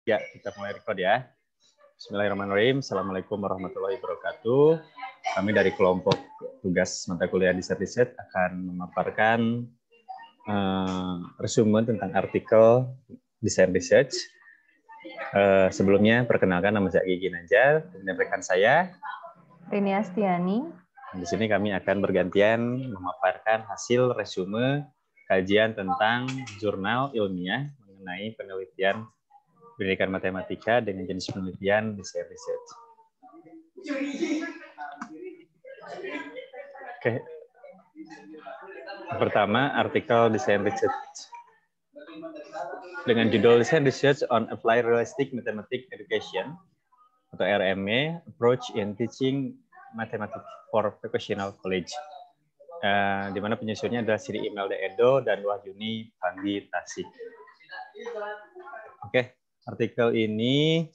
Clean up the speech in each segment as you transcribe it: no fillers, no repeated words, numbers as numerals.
Ya, kita mulai record ya. Bismillahirrahmanirrahim. Assalamualaikum warahmatullahi wabarakatuh. Kami dari kelompok tugas mata kuliah Desain Riset akan memaparkan resume tentang artikel Desain Research. Sebelumnya, perkenalkan nama saya Gigi Najar, dan rekan saya Rini Astiani. Di sini kami akan bergantian memaparkan hasil resume kajian tentang jurnal ilmiah mengenai penelitian pendidikan matematika dengan jenis penelitian Desain Research. Oke. Pertama, artikel Desain Research dengan judul Desain Research on Applied Realistic Mathematics Education atau RME Approach in Teaching Mathematics for Vocational College, di mana penyusunnya adalah Sri Imelda Edo dan Wahyuni Panggi Tasik. Oke. Artikel ini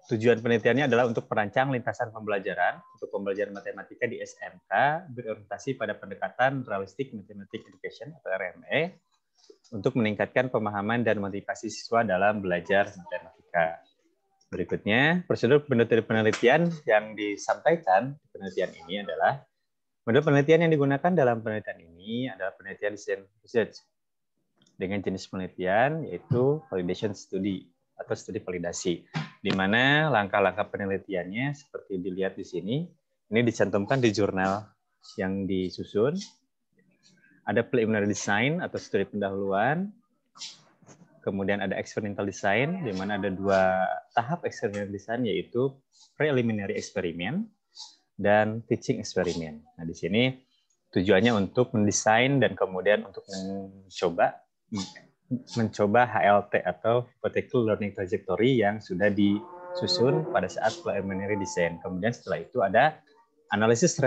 tujuan penelitiannya adalah untuk merancang lintasan pembelajaran untuk pembelajaran matematika di SMK berorientasi pada pendekatan Realistic Mathematics Education atau RME untuk meningkatkan pemahaman dan motivasi siswa dalam belajar matematika. Berikutnya, prosedur penelitian yang disampaikan di penelitian ini adalah model penelitian yang digunakan dalam penelitian ini adalah penelitian Desain Research dengan jenis penelitian yaitu validation study atau studi validasi, di mana langkah-langkah penelitiannya seperti dilihat di sini, ini dicantumkan di jurnal yang disusun. Ada preliminary design atau studi pendahuluan, kemudian ada experimental design, di mana ada dua tahap experimental design yaitu preliminary experiment dan teaching experiment. Nah, di sini tujuannya untuk mendesain dan kemudian untuk mencoba HLT atau Hypothetical Learning Trajectory yang sudah disusun pada saat preliminary design. Kemudian setelah itu ada analisis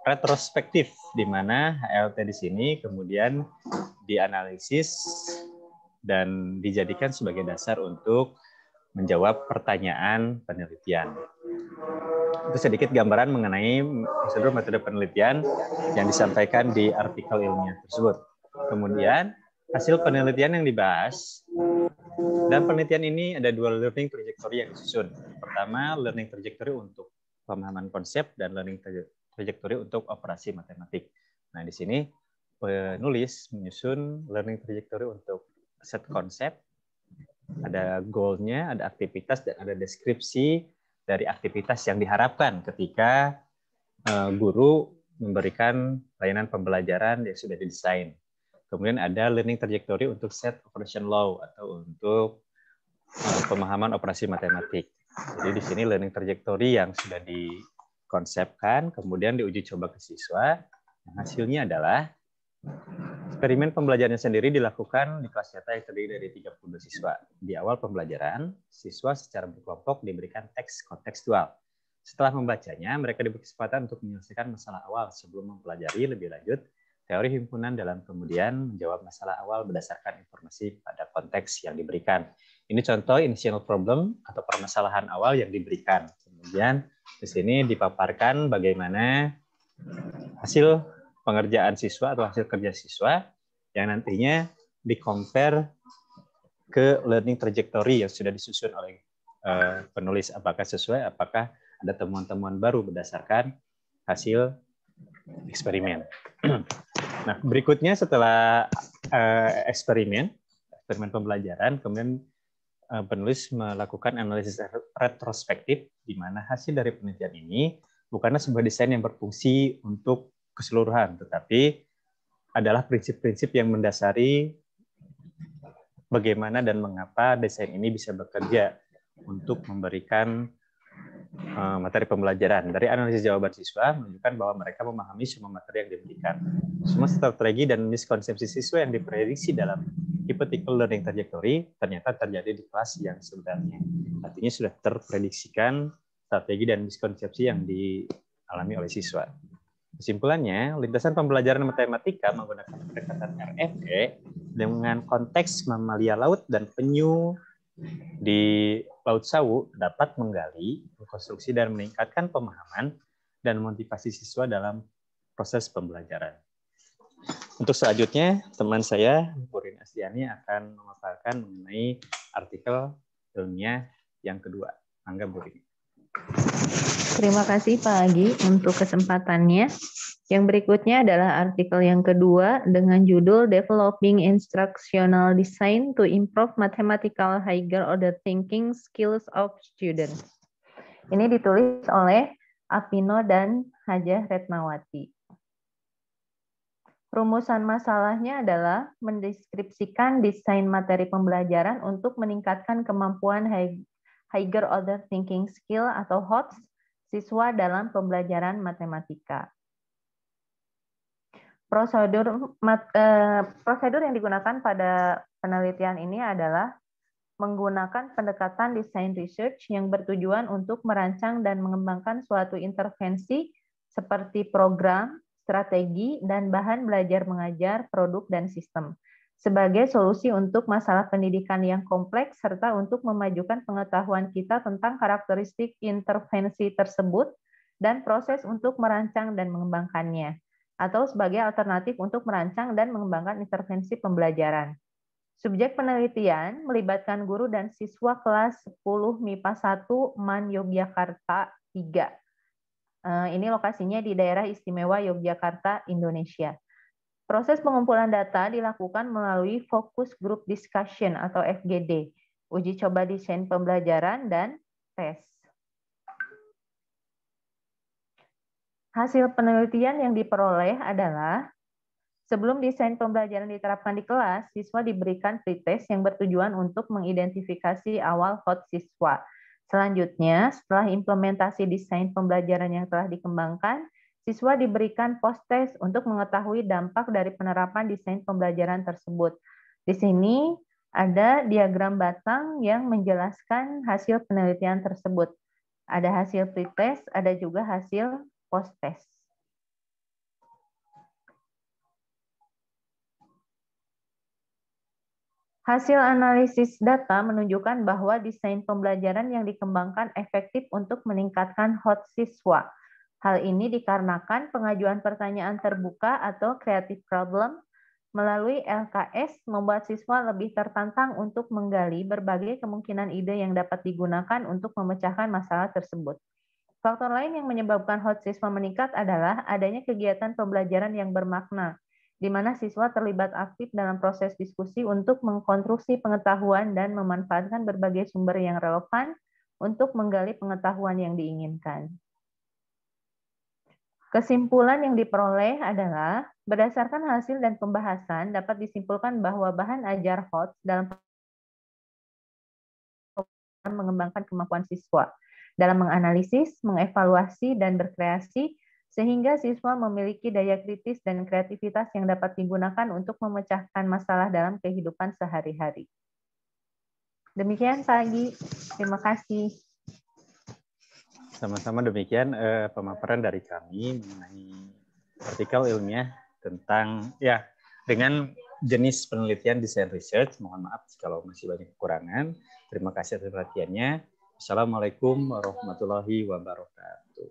retrospektif, di mana HLT di sini kemudian dianalisis dan dijadikan sebagai dasar untuk menjawab pertanyaan penelitian. Itu sedikit gambaran mengenai prosedur metode penelitian yang disampaikan di artikel ilmiah tersebut. Kemudian, hasil penelitian yang dibahas, dan penelitian ini ada dua learning trajectory yang disusun. Pertama, learning trajectory untuk pemahaman konsep dan learning trajectory untuk operasi matematik. Nah, di sini penulis menyusun learning trajectory untuk set konsep, ada goal-nya, ada aktivitas, dan ada deskripsi dari aktivitas yang diharapkan ketika guru memberikan layanan pembelajaran yang sudah didesain. Kemudian ada learning trajectory untuk set operation law atau untuk pemahaman operasi matematik. Jadi di sini learning trajectory yang sudah dikonsepkan, kemudian diuji coba ke siswa. Hasilnya adalah eksperimen pembelajarannya sendiri dilakukan di kelas nyata yang terdiri dari 32 siswa. Di awal pembelajaran, siswa secara berkelompok diberikan teks kontekstual. Setelah membacanya, mereka diberi kesempatan untuk menyelesaikan masalah awal sebelum mempelajari lebih lanjut teori himpunan dalam kemudian menjawab masalah awal berdasarkan informasi pada konteks yang diberikan. Ini contoh initial problem atau permasalahan awal yang diberikan. Kemudian di sini dipaparkan bagaimana hasil pengerjaan siswa atau hasil kerja siswa yang nantinya di-compare ke learning trajectory yang sudah disusun oleh penulis. Apakah sesuai, apakah ada temuan-temuan baru berdasarkan hasil eksperimen. Nah, berikutnya setelah eksperimen pembelajaran, kemudian penulis melakukan analisis retrospektif, di mana hasil dari penelitian ini bukanlah sebuah desain yang berfungsi untuk keseluruhan, tetapi adalah prinsip-prinsip yang mendasari bagaimana dan mengapa desain ini bisa bekerja untuk memberikan materi pembelajaran. Dari analisis jawaban siswa menunjukkan bahwa mereka memahami semua materi yang diberikan. Semua strategi dan miskonsepsi siswa yang diprediksi dalam hypothetical learning trajectory ternyata terjadi di kelas yang sebenarnya. Artinya sudah terprediksikan strategi dan miskonsepsi yang dialami oleh siswa. Kesimpulannya, lintasan pembelajaran matematika menggunakan pendekatan RME dengan konteks mamalia laut dan penyu di Laut Sawu dapat menggali, mengkonstruksi, dan meningkatkan pemahaman dan motivasi siswa dalam proses pembelajaran. Untuk selanjutnya, teman saya, Bu Rini Astiani, akan memaparkan mengenai artikel ilmiah yang kedua. Mangga, Bu Rini. Terima kasih Pak Agi untuk kesempatannya. Yang berikutnya adalah artikel yang kedua dengan judul Developing Instructional Design to Improve Mathematical Higher Order Thinking Skills of Students. Ini ditulis oleh Apino dan Hajah Retnawati. Rumusan masalahnya adalah mendeskripsikan desain materi pembelajaran untuk meningkatkan kemampuan higher order thinking skill atau HOTS siswa dalam pembelajaran matematika. Prosedur yang digunakan pada penelitian ini adalah menggunakan pendekatan design research yang bertujuan untuk merancang dan mengembangkan suatu intervensi seperti program, strategi, dan bahan belajar mengajar, produk, dan sistem sebagai solusi untuk masalah pendidikan yang kompleks serta untuk memajukan pengetahuan kita tentang karakteristik intervensi tersebut dan proses untuk merancang dan mengembangkannya, atau sebagai alternatif untuk merancang dan mengembangkan intervensi pembelajaran. Subjek penelitian melibatkan guru dan siswa kelas 10 MIPA 1 MAN Yogyakarta 3. Ini lokasinya di daerah istimewa Yogyakarta, Indonesia. Proses pengumpulan data dilakukan melalui Focus Group Discussion atau FGD, uji coba desain pembelajaran, dan tes. Hasil penelitian yang diperoleh adalah sebelum desain pembelajaran diterapkan di kelas, siswa diberikan pretest yang bertujuan untuk mengidentifikasi awal HOT siswa. Selanjutnya, setelah implementasi desain pembelajaran yang telah dikembangkan, siswa diberikan post-test untuk mengetahui dampak dari penerapan desain pembelajaran tersebut. Di sini ada diagram batang yang menjelaskan hasil penelitian tersebut. Ada hasil pretest, ada juga hasil post-test. Hasil analisis data menunjukkan bahwa desain pembelajaran yang dikembangkan efektif untuk meningkatkan HOT siswa. Hal ini dikarenakan pengajuan pertanyaan terbuka atau creative problem melalui LKS membuat siswa lebih tertantang untuk menggali berbagai kemungkinan ide yang dapat digunakan untuk memecahkan masalah tersebut. Faktor lain yang menyebabkan HOT siswa meningkat adalah adanya kegiatan pembelajaran yang bermakna, di mana siswa terlibat aktif dalam proses diskusi untuk mengkonstruksi pengetahuan dan memanfaatkan berbagai sumber yang relevan untuk menggali pengetahuan yang diinginkan. Kesimpulan yang diperoleh adalah, berdasarkan hasil dan pembahasan, dapat disimpulkan bahwa bahan ajar HOT dalam mengembangkan kemampuan siswa dalam menganalisis, mengevaluasi, dan berkreasi, sehingga siswa memiliki daya kritis dan kreativitas yang dapat digunakan untuk memecahkan masalah dalam kehidupan sehari-hari. Demikian Pak Agi, terima kasih. Sama-sama demikian pemaparan dari kami mengenai artikel ilmiah tentang dengan jenis penelitian desain research. Mohon maaf kalau masih banyak kekurangan. Terima kasih atas perhatiannya. Assalamualaikum warahmatullahi wabarakatuh.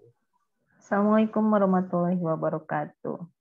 Assalamualaikum warahmatullahi wabarakatuh.